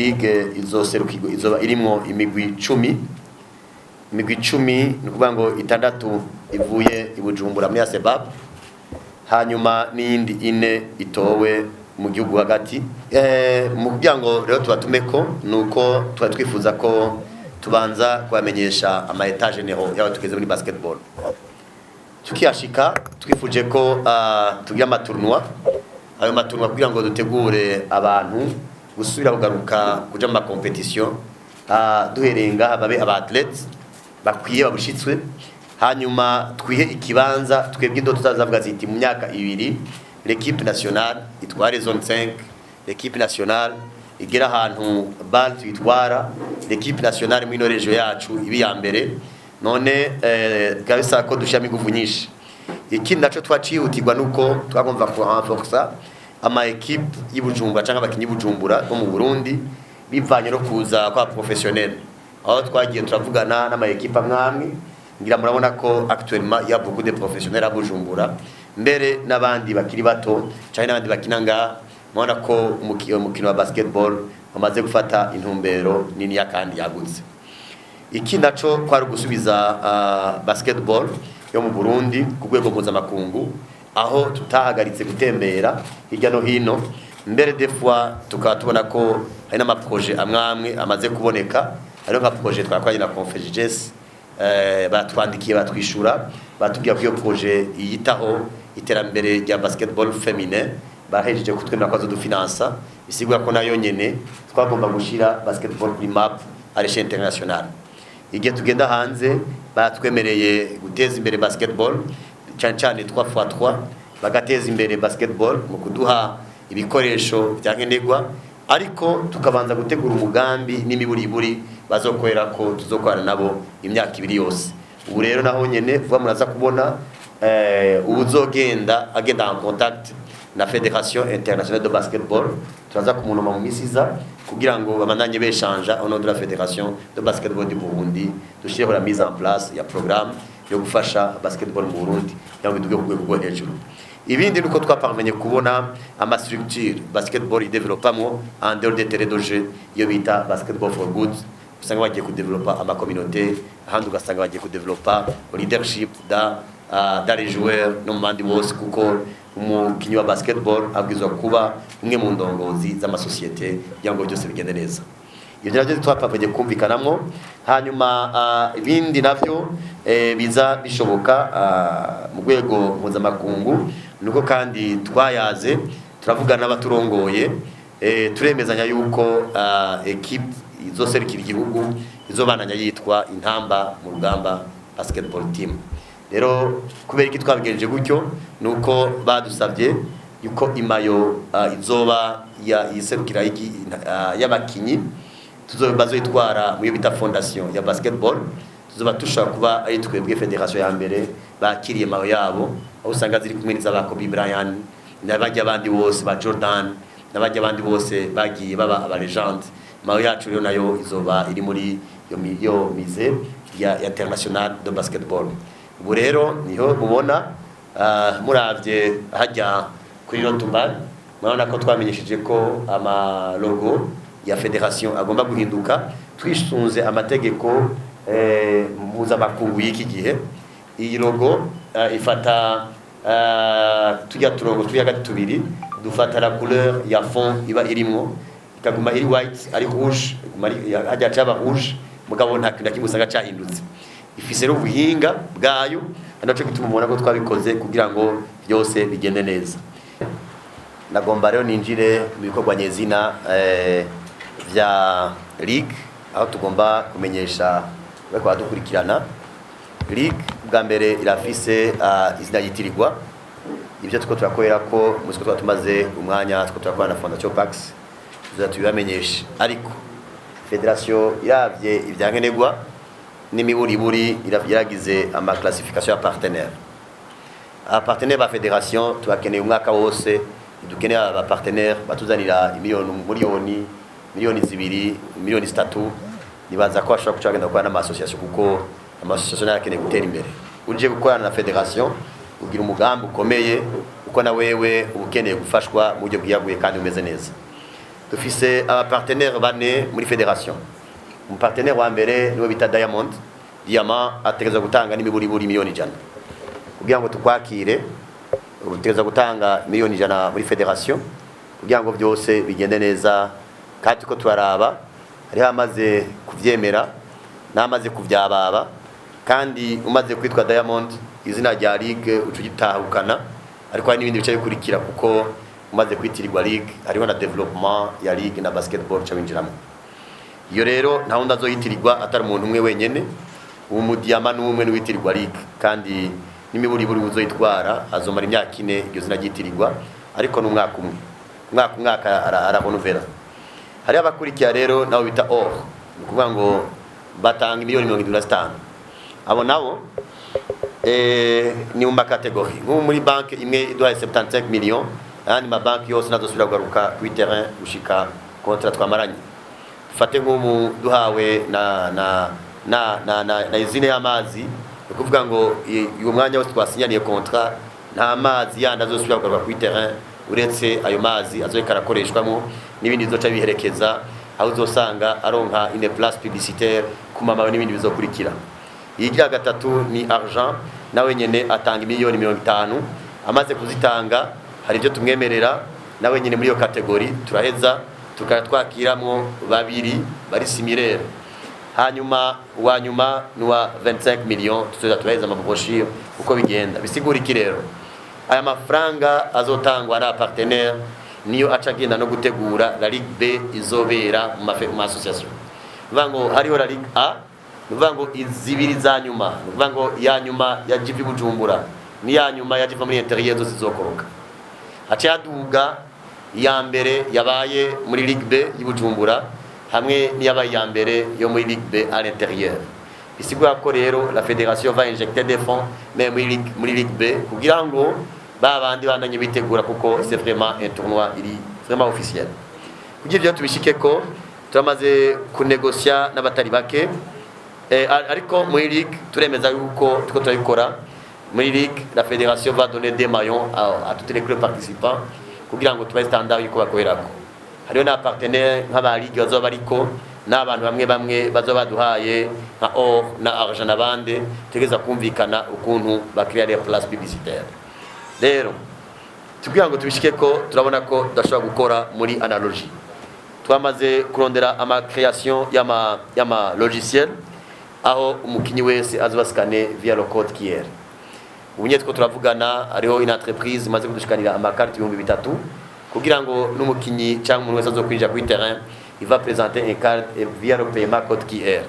League izoserukirwa izoba irimo imigwi 10 ni kuvuga ngo 6 ivuye i Bujumbura muri Asebab, hanyuma n'indi 4 itowe mu gihugu hagati. Mu kugira ngo rero tubatumeko nuko twifuza ko tubanza kubamenyesha ama etage neho yaho tugeze muri basketball. Tukiyashika twifuje ko tugira amatournoi, ayo matournoi kugira ngo dutegure abantu gusubira kugaruka kuja mu competition, duherenga babe aba athletes bakwiye babushitswe, hanyuma twihe ikibanza twebwe indo tuzazavuga ziti mu myaka 2 l'équipe nationale itware zone 5, l'équipe nationale igera ahantu bal twitwara, l'équipe nationale mu ino region yacu ibi ya mbere. None kabisa ko dushya miguvu nyinshi. Ikindi naco twacihutirwa nuko twagomba ko renforcer ama equipe y'Ibujumbura cyangwa abakinyi y'Ibujumbura bo mu Burundi bivanye no kuza kwa professionnel. Aho twagiye turavugana n'ama equipe amwamwe, ngira murabona ko actuellement il y a beaucoup de professionnels à Bujumbura, mbere n'abandi bakiri bato cyane n'abandi bakinanga. Mubona ko umukino wa basketball bamaze gufata intumbero nini ya kandi yagutse. Iki naco kwari gusubiza basketball yo mu Burundi ku rwego mpuzamakungu, aho tutahagaritse gutembera hirya no hino. Mbere des fois tukatubona ko hari n'ama projet amwamwe amaze kuboneka, ari nka projet twakoranye na Confeges, batwandikiye batwishura batubwiye ko iyo projet yitaho iterambere rya basketball féminin bahejeje kutwemera kwazo dufinansa, bisigura ko nayo nyene twagomba gushira basketball kuri map à l'échelle internationale. Igihe tugenda hanze batwemereye guteza imbere basketball cyane 3x3, bagateza imbere basketball mu kuduha ibikoresho byankenerwa, ariko tukabanza gutegura umugambi n'imiburiburi bazokorera ko tuzokorana nabo imyaka 2 yose. Ubu rero naho nyene vuba muraza kubona ubuzogenda agenda en contact na Fédération internationale de basketball, turaza kumunoma mu misiza kugira ngo bamandanye beshanja au nom de la Fédération de basketball du Burundi, dushire la mise en place ya programme yo gufasha basketball mu Burundi yango iduge ku rwego hejuru. Ibindi nuko twaparvenye kubona ama structure basketball idevelopamo en dehors des terrains de jeu yo bita basketball for good, usanga bagiye ku developer ama communauté, ahandi ugasanga bagiye ku developer leadership da les joueurs no mandi bose, kuko umukinyi wa basketball abwizwa kuba umwe mu ndongozi z'amasosiyete yango byose bigende neza. Ibyo nabyo twapapanye kumvikanamwo, hanyuma ibindi navyo biza bishoboka mu rwego mpuzamakungu nuko kandi twayaze turavugana n'abaturongoye, turemezanya yuko equipe izoserukira igihugu izobananya yitwa Intamba mu rugamba basketball team. Rero kubera iki twabigenje gutyo nuko badusabye yuko imayo izoba ya iserukira y'abakinyi bazoyitwara mu bita fondation ya basketball, tuzoba tushaka kuba ari twebwe federation ya mbere bakiriye mayo yabo, aho usanga ziri kumwe n'iza Kobe Bryant n'abajya abandi bose ba Jordan n'abajya abandi bose bagiye baba aba legend. Mayo yacu rero nayo izoba iri muri yo mise ya international de basketball. Ubu rero niho mubona muravye hajya kuri Rotumbal, murabona ko twamenyesheje ko ama logo ya federation agomba guhinduka twisunze amategeko mpuzamakungu y'iki gihe. Iyi logo ifata tujya turongo tuyagati tubiri, dufata la couleur ya fond iba irimo, ikaguma iri white ari rouge, hajya caba rouge mugabo nta kintu kimwe cyahindutse. Ifise rero ubuhinga bwayo, anacho gituma mubona ko twabikoze kugira ngo byose bigende neza. Nagomba rero ninjire mu bikorwa nyezina vya League, aho tugomba kumenyesha bako badukurikirana. League bwa mbere irafise izina yitirirwa, ibyo tuko turakorera ko musiko twatumaze umwanya tuko turakorana na Fondation Pax tuzatubamenyesha, ariko federation yavye ibyankenerwa n'imiburiburi iragize ama classification ya partenaire. Partenaire ba federation tubakeneye umwaka wose, dukeneye aba partenaire batuzanira miliyoni 2, miliyoni 3. Nibaza ko ashobora kucagenda kwa na association, kuko ama association yakeneye gutera imbere. Uje gukorana na federation ugira umugambi ukomeye, uko na wewe ukeneye gufashwa mu buryo bwiyaguye kandi umeze neza. dufise abapartenaire bane muri federation. Umupartenaire wa mbere niwe bita Diamond ategereza gutanga n'imiburiburi miliyoni 100 kugira ngo tukwakire. Utegereza gutanga miliyoni 100 muri federation kugira ngo byose bigende neza, kandi ko turaraba ari hamaze kuvyemera namaze kuvyababa, kandi umaze kwitwa Diamond izina rya ligue ucugitahukana, ariko hari n'ibindi bice bikurikira kuko umaze kwitirirwa ligue hariho na development ya ligue na basketball cyabinjiramo. Iyo rero nta wundi azoyitirirwa atari umuntu umwe wenyene, uwo mudiyama n'umwe n'uwitirirwa ligue, kandi n'imiburiburi uzoyitwara azomara imyaka 4 iryo zina ryitirirwa, ariko n'umwaka umwe umwaka arahonovera. Hari abakurikira rero nabo bita or, kuvuga ngo batanga miliyoni 75. Abo nabo ni mu makategori, nko muri banke imwe iduhaye 75 millions, ayandi mabanki yose nazosubira kugaruka ku terrain gushika contrat twamaranye. Fate nk'umu duhawe na izine y'amazi, ukuvuga ngo uyu mwanya wose twasinyaniye contrat nta mazi yandi azosubira kugaruka ku terrain uretse ayo mazi azoyikarakoreshwamo n'ibindi bizoca biherekeza, aho uzosanga aronka une place publicitaire ku mama n'ibindi bizokurikira. Igira gatatu ni argent, nawe nyene atanga miliyoni 50. Amaze kuzitanga hari ibyo tumwemerera nawe nyene muri iyo kategori, turaheza tukatwakiramwo babiri bari similaire. Hanyuma uwanyuma nuwa 25 millions, tuzoza turaheza amabrochure uko bigenda. Bisigura iki rero? Aya mafaranga azotangwa na partenaire niyo acagenda no gutegura la Ligue B izobera mu association. Vango hariho la Ligue A, vango izibiri za nyuma, vango ya nyuma ya GP Bujumbura ni ya nyuma ya GP muri interieur zose zizokoroka. Acaduga ya mbere yabaye muri Ligue B y'Ibujumbura hamwe niyabaye ya mbere yo muri Ligue B à l'intérieur. Bisigura ko rero la fédération va injecter des fonds mais muri Ligue B kugira ngo babandi bandanye bitegura, kuko c'est vraiment un tournoi iri vraiment officiel. Kugira byo tubishike ko turamaze kunegocier n'abatari bake, ariko muri ligue turemeza yuko tuko turabikora. Muri ligue la fédération va donner des maillons à tous les clubs participants kugira ngo tubaye standard yuko bakorerako. Hariho na partenaire nk'aba ligue bazoba bariko n'abantu bamwe bazoba baduhaye nka or na argent n'abandi, tegeza kumvikana ukuntu bakiriya les places publicitaires. Rero tugira ngo tubishike ko turabona ko dashobora gukora muri analogie. Twamaze kurondera ama création yama logiciel aho umukinyi wese azobascane via le code QR. Ubunye two turavugana hariho une entreprise imaze kudushikanira amakarte 3000 kugira ngo n'umukinyi cyangwa umuntu wese azokwinjira ku terrain il va présenter une carte via le paiement code QR.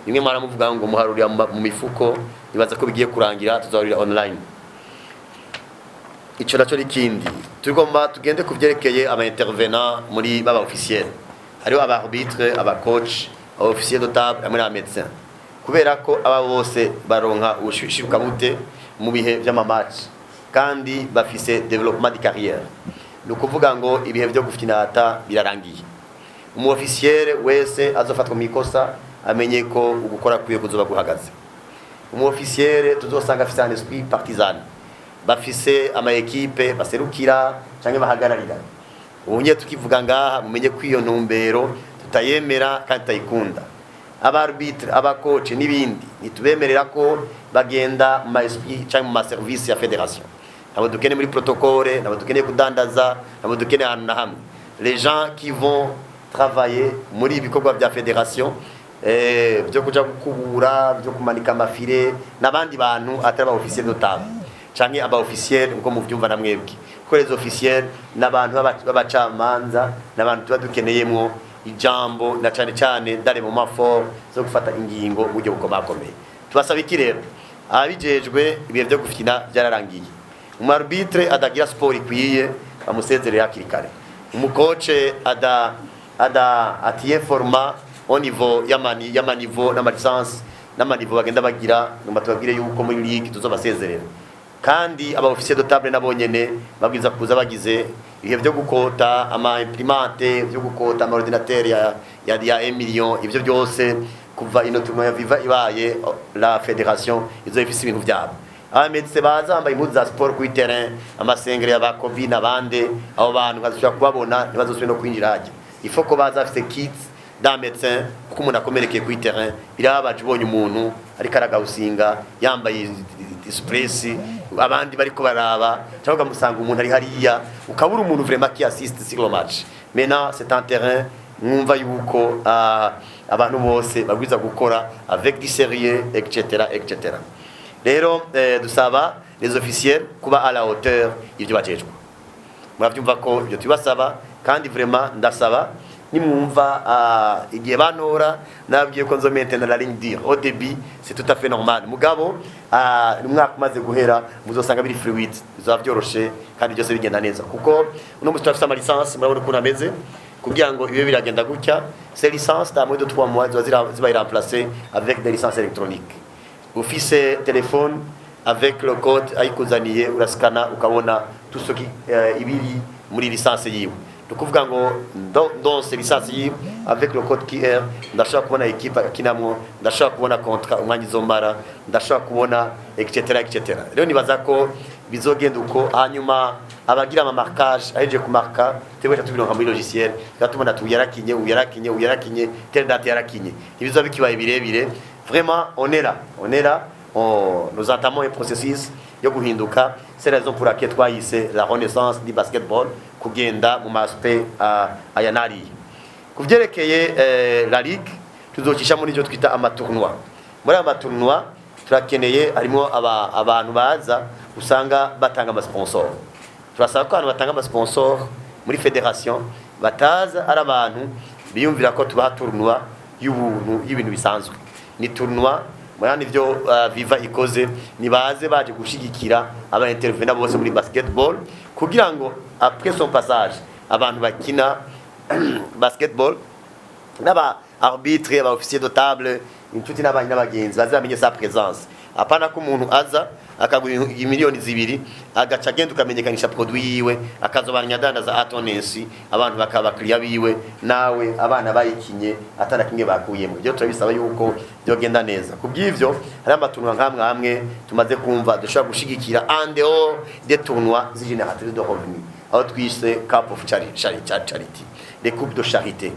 Nimwe mara muvuga ngo muharurira mu mifuko, ibaza ko bigiye kurangira tuzahurira online. Ico naco likindi tugomba tugende kuvyerekeye aba intervenant muri baba officiel, hariho aba arbitre, aba coach, aba officier de table hamwe na médecin, kubera ko aba bose baronka ubushiruka bute mu bihe by'amamatch kandi bafise développement de carrière. Nukuvuga ngo ibihe byo gufinata birarangiye. Umu officier wese azofatwa mikosa amenye ko ugukora kwiye kuzoba guhagaze. Umu officier tuzosanga afise un esprit partisan, bafise ama equipe baserukira canke bahagararira. Ubunye tukivuga ngaha mumenye ko iyo ntumbero tutayemera kandi tayikunda. Aba arbitre, aba coach n'ibindi nitubemerera ko bagenda mu esprit canke mu service ya fédération. Abo dukene muri protocole, abo dukene kudandaza, abo dukene ahantu na hamwe. Les gens qui vont travailler muri ibikorwa bya fédération byo kuja gukubura, byo kumanika amafire n'abandi bantu atari aba officier de table canke aba officier ngo muvyumva na mwebwe. Ko les officiers n'abantu babacamanza n'abantu tuba dukeneyemwo ijambo na cyane dare mu mafor zo gufata ingingo buryo bukomakomeye. Tubasaba iki rero? Abijejwe ibihe byo gufina byararangiye. Umarbitre adagira sport ikwiye amusezerera hakiri kare. Umukoce atiye forma au niveau yamanivo na licence n'amanivo bagenda bagira ngo batubabwire yuko muri ligue tuzobasezerera. Kandi aba officier de table nabonyene babwiza kuza bagize ibihe byo gukota ama imprimante byo gukota ama ordinateur ya 1 million, ibyo byose kuva ino tournoi ya Viva ibaye la fédération izo ifise ibintu byabo. Abametse bazambaye impuzu za sport ku terrain, amasengere y'abakobi nabande abo bantu bazishobora kubabona ntibazosubire no kwinjira haje. il faut ko baza afite kit d'un médecin kuko umuntu akomerekeye ku terrain birabaje ubonye umuntu ariko aragawusinga yambaye express abandi bariko baraba cyangwa musanga umuntu ari hariya ukabura umuntu vraiment qui assiste sur le match. Maintenant c'est un terrain mwumva yuko abantu bose bagwiza gukora avec du sérieux etc etc. Rero dusaba les officiels kuba à la hauteur y'ibyo bajejwe. Muravyumva ko ibyo tubasaba kandi vraiment ndasaba nimwumva igihe bantora nabwiye ko nzo maintenir la ligne dire au début c'est tout à fait normal mugabo umwaka umaze guhera muzosanga biri fluid bizavyoroshe kandi byose bigenda neza kuko uno musi turafite ama licence murabona ukuntu ameze kugira ngo ibe biragenda gutya ces licences dans moins de 3 mois ziba remplacer avec des licences électroniques. Ufise téléphone avec le code ayikuzaniye uraskana ukabona tout ce qui ibiri muri licence yiwe. Tukuvuga ngo dans ces licences yiwe avec le code QR ndashaka kubona equipe akinamwo ndashaka kubona contrat umwanya izomara ndashaka kubona etc etc. Rero nibaza ko bizogenda uko hanyuma abagira ama marquage aheje ku marka tebesha tubironka muri logiciel gatuma uyarakinye telle date yarakinye ibizo bikibaye birebire. Vraiment on est là nous entamons un processus yo guhinduka. C'est la raison pour laquelle twayise la renaissance du basketball kugenda mu aspect ayanari kuvyerekeye la ligue tuzocisha muri cyo twita amatournoi. Muri amatournoi turakeneye harimo abantu baza usanga batanga ama sponsor. Turasaba ko abantu batanga ama sponsor muri fédération bataza ari abantu biyumvira ko tubaha tournoi y'ibintu bisanzwe. Ni tournoi mwana ivyo Viva ikoze nibaze baje gushigikira aba intervenant bose muri basketball kugira ngo après son passage abantu bakina basketball n'aba arbitre aba officier de table inshuti n'abagenzi bazamenye sa présence. Apana ko umuntu aza akagura miliyoni 2 agaca agenda ukamenyekanisha produit yiwe akazobanya dandaza atonensi abantu bakaba bakiriya biwe nawe abana bayikinye atana kimwe bakuyemo. Byo turabisaba yuko byogenda neza. Kubw'ivyo hari amatunwa nkamwe tumaze kumva dushobora gushigikira en dehors des tournois générateurs de revenus aho twise Cup of Charity, les coupes de charité.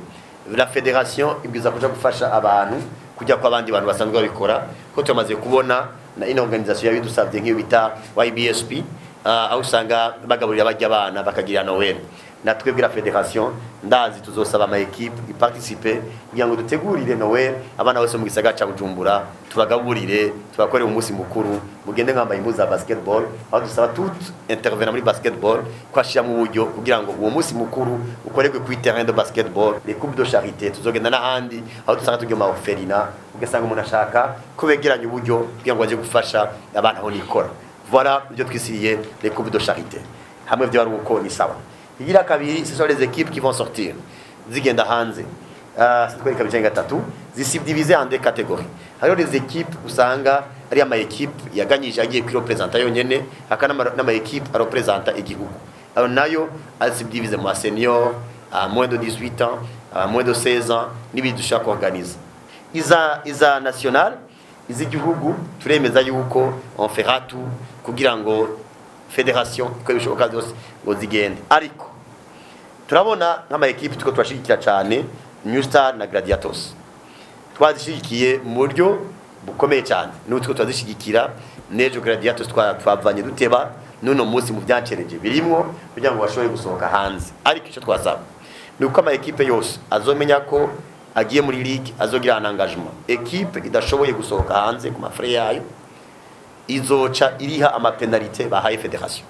La fédération ibwiza kuja gufasha abantu kujya kwa abandi bantu basanzwe babikora ko tumaze kubona na ino organisation yabidusabye nk'iyo bita YBSP aho usanga bagaburira bajya abana bakagira Noel. Natwe bwira fédération ndazi tuzosaba ama équipe iparticiper kugira ngo dutegurire Noel abana bose mu gisagara ca Bujumbura tubagaburire tubakore umunsi mukuru mugende nkambaye impuzu za basketball aho dusaba tout intervenant muri basketball kwashira mu buryo kugira ngo uwo munsi mukuru ukorerwe ku terrain de basketball. Les coupes de charité tuzogenda n'ahandi aho dusanga tugiye mu orphelinat ugasanga umuntu ashaka kubegeranya uburyo kugira ngo aje gufasha abana aho nikora. Voilà ibyo twisiriye les coupes de charité hamwe byo ari uko ni sawa. Igira kabiri ce sont les équipes qui vont sortir zigenda hanze c'est quoi kabiri gatatu zisubdivisées en deux catégories. Alors les équipes usanga ari ama équipe yaganyije agiye kuri représenter yonyene akana n'ama équipe a représenter igihugu. Alors nayo asubdivise mu senior à moins de 18 ans à moins de 16 ans nibi dushaka organiser iza national izigihugu turemeza yuko on fera tout kugira ngo fédération ko bishoboka byose ngo zigende. Ariko turabona nk'ama équipe tuko twashigikira cyane New Star na Gladiators twazishigikiye mu buryo bukomeye cyane n'utwo twazishigikira nejo Gladiators twavanye duteba nuno munsi mu byancereje birimo kugira ngo bashobore gusohoka hanze. Ariko icyo twasaba ni uko ama équipe yose azomenya ko agiye muri ligue azogira un engagement. Équipe idashoboye gusohoka hanze ku mafre yayo izoca iriha ama penalité bahaye fédération.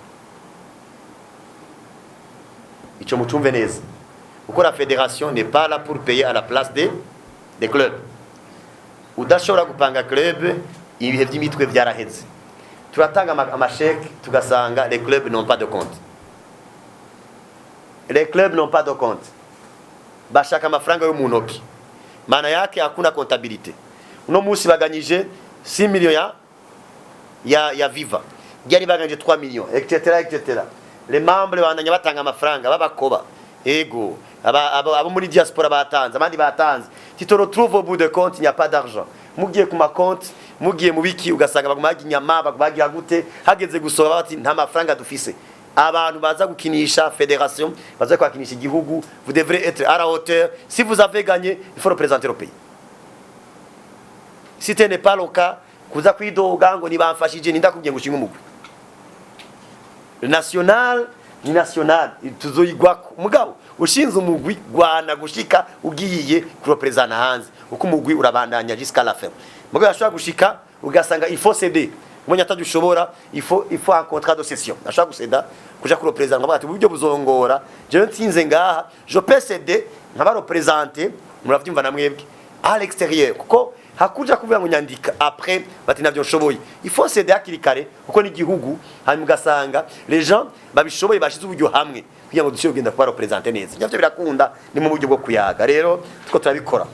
Ico mucumve neza uko la fédération n'est pas là pour payer à la place des clubs. Udashobora gupanga club ibihe by'imitwe byaraheze turatanga amasheke tugasanga les clubs n'ont pas de compte. Les clubs n'ont pas de compte bashaka amafaranga yo mu ntoki maana yake hakuna comptabilité. Uno munsi baganyije 6 millions ya Viva byari baganje 3 millions etc. Les membres bandanya batanga amafaranga babakoba ego abo muri diaspora batanze abandi batanze tu te retrouves au bout de compte il n'y a pas d'argent. Mugiye ku ma compte mugiye mu biki ugasanga bagumaga inyama bagumagira gute hageze gusora bati nta mafaranga dufise abantu baza gukinisha fédération baza kwakinisha igihugu, vous devrez être à la hauteur. Si vous avez gagné, il faut représenter le pays. Si ce n'est pas le cas, kuza kwidoga ngo nibamfashije ndakubwiye ngo ushinga umugwi national ni national tuzoyigwa mugabo ushinze umugwi gwana gushika ugiye kurepresenta hanze uko umugwi urabandanya jusqu'à la fin mugabo ashaka gushika ugasanga il faut céder umuntu atadushobora il faut un contrat de cession ashaka guseda kuja kurepresenta ngabati buryo buzongora je ntinze ngaha je peux céder nkaba représenter muravyumva na mwebwe à l'extérieur kuko hakuja kuvuga ngo nyandika après bati navyo nshoboye il faut céder hakiri kare kuko ni gihugu hanyuma ugasanga les gens babishoboye bashize uburyo hamwe kugira ngo dushobore kugenda kwa représenter neza nyavyo birakunda ni mu buryo bwo kuyaga rero tuko turabikora